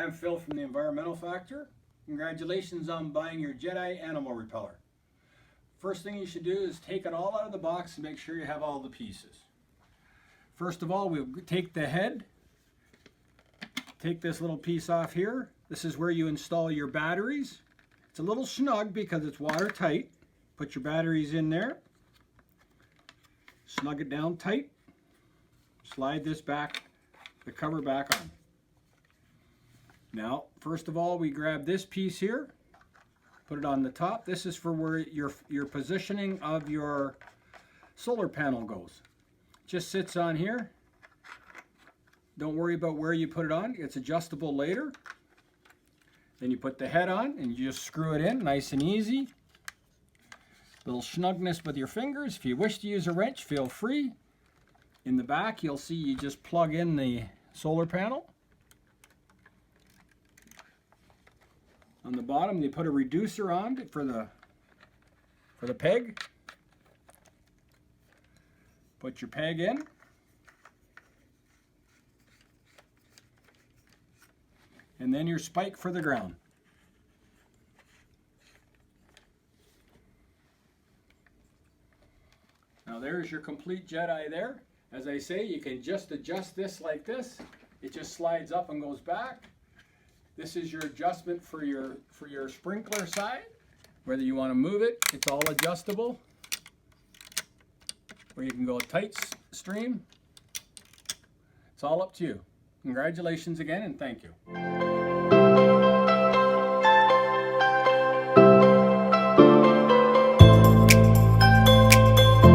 I'm Phil from the Environmental Factor. Congratulations on buying your JetEye animal repeller. First thing you should do is take it all out of the box and make sure you have all the pieces. First of all, we'll take the head, take this little piece off here. This is where you install your batteries. It's a little snug because it's watertight. Put your batteries in there, snug it down tight, slide this back, the cover back on. Now, first of all, we grab this piece here, put it on the top. This is for where your positioning of your solar panel goes. Just sits on here. Don't worry about where you put it on. It's adjustable later. Then you put the head on and you just screw it in, nice and easy. Little snugness with your fingers. If you wish to use a wrench, feel free. In the back, you'll see you just plug in the solar panel. On the bottom, they put a reducer on for the peg. Put your peg in. And then your spike for the ground. Now there's your complete JetEye there. As I say, you can just adjust this like this. It just slides up and goes back. This is your adjustment for your sprinkler side. Whether you want to move it, it's all adjustable. Or you can go tight stream. It's all up to you. Congratulations again and thank you.